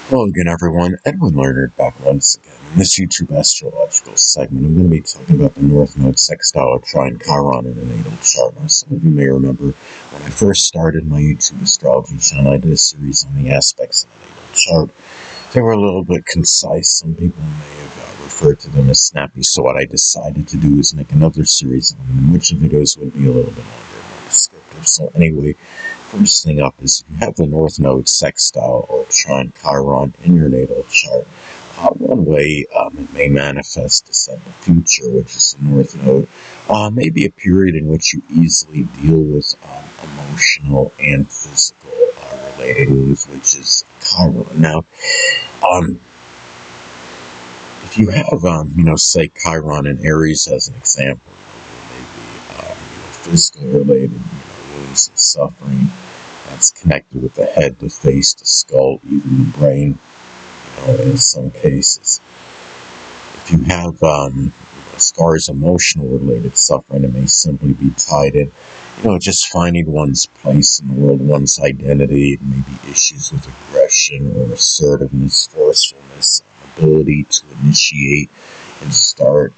Hello again, everyone. Edwin Leonard back once again. In this YouTube astrological segment, I'm going to be talking about the North Node Sextile Trine Chiron in a natal chart. Now, some of you may remember when I first started my YouTube astrology channel, I did a series on the aspects of the natal chart. They were a little bit concise. Some people may have referred to them as snappy. So what I decided to do is make another series on them, in which the videos would be a little bit longer and more descriptive. So anyway, first thing up is if you have the North Node Sextile or Trine Chiron in your natal chart, one way it may manifest is that the future, which is the North Node, may be a period in which you easily deal with emotional and physical related wounds, which is Chiron. Now, if you have, say Chiron in Aries as an example, maybe physical related, wounds and suffering that's connected with the head, the face, the skull, even the brain, in some cases. If you have, as far as emotional related suffering, it may simply be tied in, just finding one's place in the world, one's identity. It may be issues with aggression or assertiveness, forcefulness, ability to initiate and start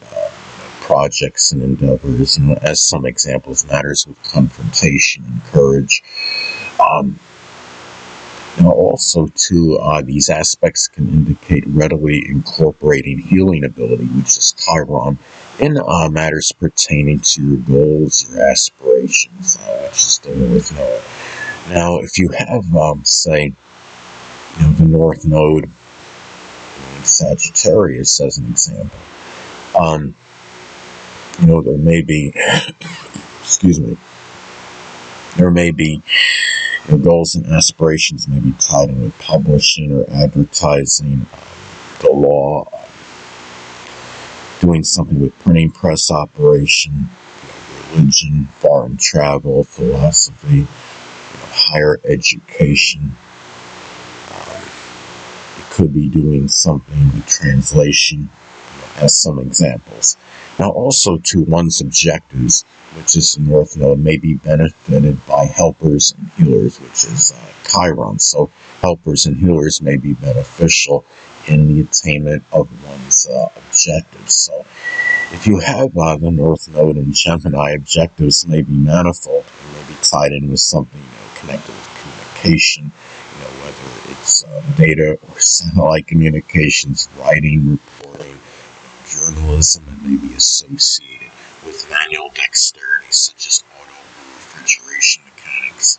projects and endeavors. As some examples, matters with confrontation and courage. Also, too, these aspects can indicate readily incorporating healing ability, which is Chiron, in matters pertaining to your goals, your aspirations, which is the North Node. Now, if you have, say, the North Node in Sagittarius as an example, there may be, there may be goals and aspirations may be tied in with publishing or advertising, the law, doing something with printing press operation, religion, foreign travel, philosophy, higher education. It could be doing something with translation, as some examples. Now, also to one's objectives, which is the North Node, may be benefited by helpers and healers, which is Chiron. So helpers and healers may be beneficial in the attainment of one's objectives. So if you have the North Node in Gemini, objectives may be manifold and may be tied in with something connected with communication, whether it's data or satellite communications, writing, reporting, journalism, and may be associated with manual dexterity such as auto or refrigeration mechanics.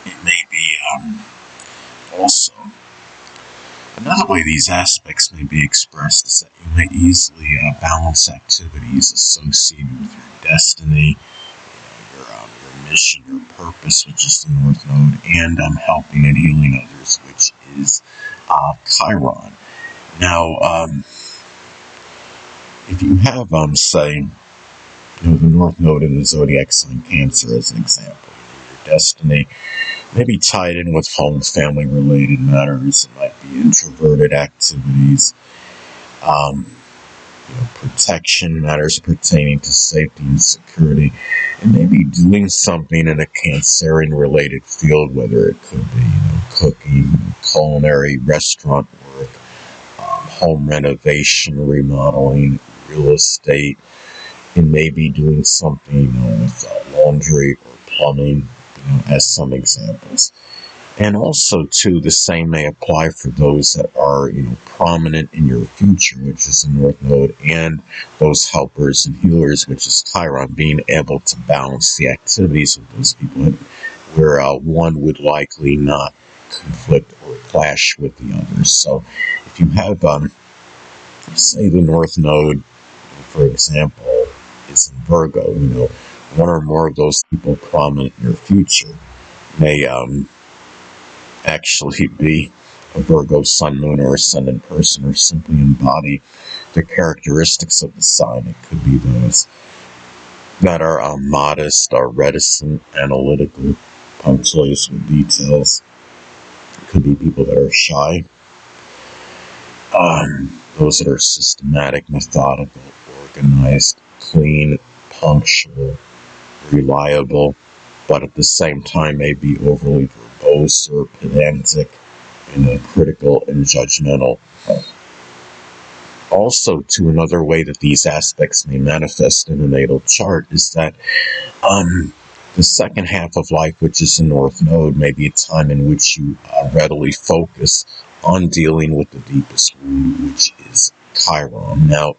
It may be also another way these aspects may be expressed is that you may easily balance activities associated with your destiny, your mission, your purpose, which is the North Node, and helping and healing others, which is Chiron. Now, if you have, say, the North Node in the zodiac sign Cancer as an example, your destiny may be tied in with home, family-related matters. It might be introverted activities, protection, matters pertaining to safety and security, and maybe doing something in a Cancerian-related field, whether it could be, cooking, culinary, restaurant work, home renovation, remodeling, real estate, and maybe doing something with laundry or plumbing, as some examples. And also, too, the same may apply for those that are, prominent in your future, which is the North Node, and those helpers and healers, which is Chiron, being able to balance the activities of those people, where one would likely not conflict or clash with the others. So if you have, say, the North Node, for example, is in Virgo, one or more of those people prominent in your future may actually be a Virgo sun, moon, or ascendant person, or simply embody the characteristics of the sign. It could be those that are modest, are reticent, analytical, punctilious with details. It could be people that are shy, those that are systematic, methodical, organized, clean, punctual, reliable, but at the same time may be overly verbose or pedantic, critical and judgmental. Also, to another way that these aspects may manifest in a natal chart is that the second half of life, which is the North Node, may be a time in which you readily focus on dealing with the deepest wound, which is Chiron. Now,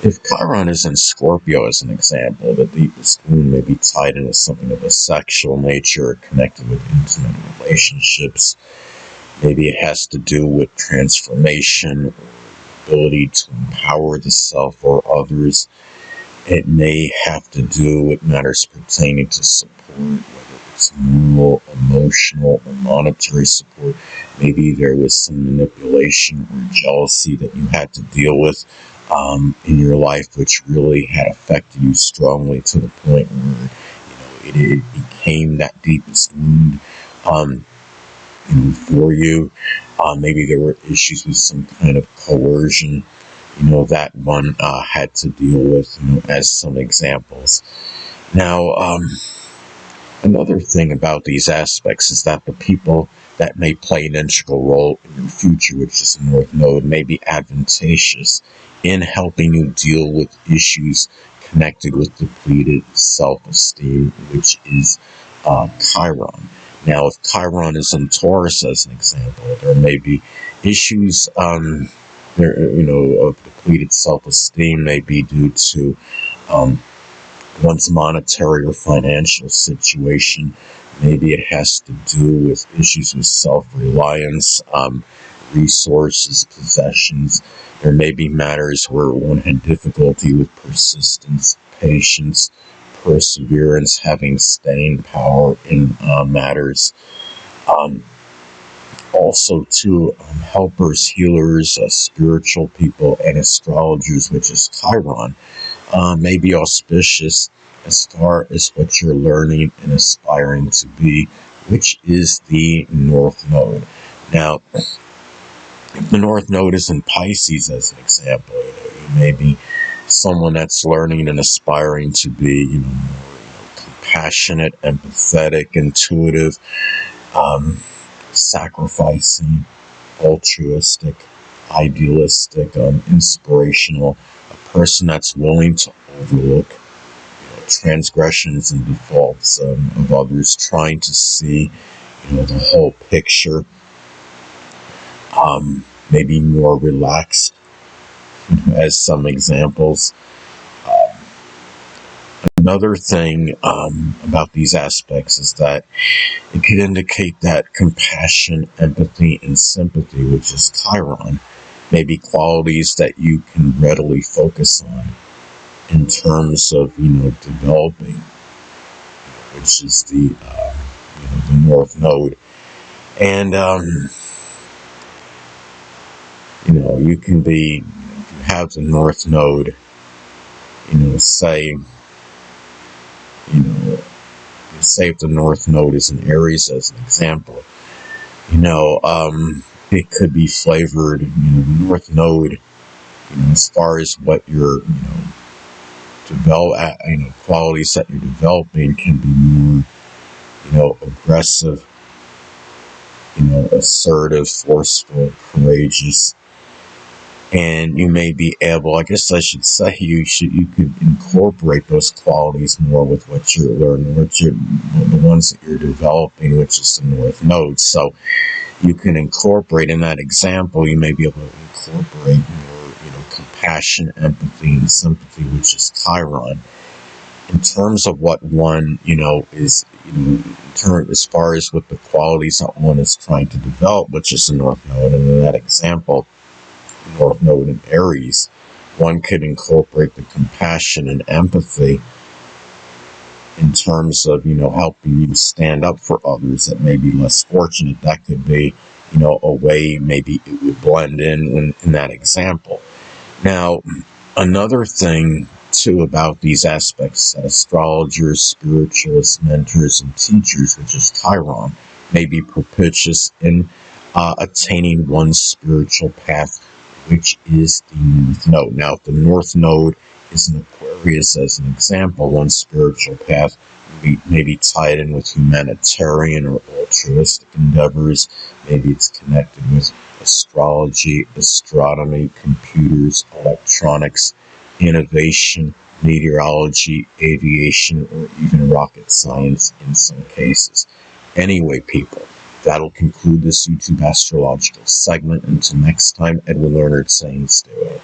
if Chiron is in Scorpio, as an example, the deepest wound may be tied into something of a sexual nature, connected with intimate relationships. Maybe it has to do with transformation, or ability to empower the self or others. It may have to do with matters pertaining to support, whether it's moral, emotional, or monetary support. Maybe there was some manipulation or jealousy that you had to deal with in your life, which really had affected you strongly to the point where it became that deepest wound for you. Maybe there were issues with some kind of coercion. That one had to deal with, as some examples. Now, another thing about these aspects is that the people that may play an integral role in your future, which is the North Node, may be advantageous in helping you deal with issues connected with depleted self-esteem, which is Chiron. Now, if Chiron is in Taurus, as an example, there may be issues of depleted self-esteem, may be due to one's monetary or financial situation. Maybe it has to do with issues with self-reliance, resources, possessions. There may be matters where one had difficulty with persistence, patience, perseverance, having staying power in matters. Also, too, helpers, healers, spiritual people, and astrologers, which is Chiron, may be auspicious as far as what you're learning and aspiring to be, which is the North Node. Now, if the North Node is in Pisces, as an example, you may be someone that's learning and aspiring to be, more compassionate, empathetic, intuitive, sacrificing, altruistic, idealistic, inspirational, a person that's willing to overlook transgressions and defaults of others, trying to see the whole picture, maybe more relaxed, as some examples. Another thing about these aspects is that it could indicate that compassion, empathy, and sympathy, which is Chiron, may be qualities that you can readily focus on in terms of developing, which is the North Node. And you can be, if you have the North Node, say if the North Node is in Aries, as an example, it could be flavored, the North Node, as far as what you're, qualities that you're developing can be more, aggressive, assertive, forceful, courageous. And you may be able, I guess I should say, you could incorporate those qualities more with what you're learning, the ones that you're developing, which is the North Node. So you can incorporate, in that example, you may be able to incorporate more, compassion, empathy, and sympathy, which is Chiron. In terms of what one, is, as far as what the qualities that one is trying to develop, which is the North Node, and in that example, North Node in Aries, one could incorporate the compassion and empathy in terms of, helping you stand up for others that may be less fortunate. That could be, a way maybe it would blend in that example. Now, another thing, too, about these aspects that astrologers, spiritualists, mentors, and teachers, which is Chiron, may be propitious in attaining one's spiritual path, which is the North Node. Now, if the North Node is an Aquarius as an example. One spiritual path may be tied in with humanitarian or altruistic endeavors. Maybe it's connected with astrology, astronomy, computers, electronics, innovation, meteorology, aviation, or even rocket science in some cases. Anyway, people, that'll conclude this YouTube astrological segment. Until next time, Edwin Leonard saying stay well.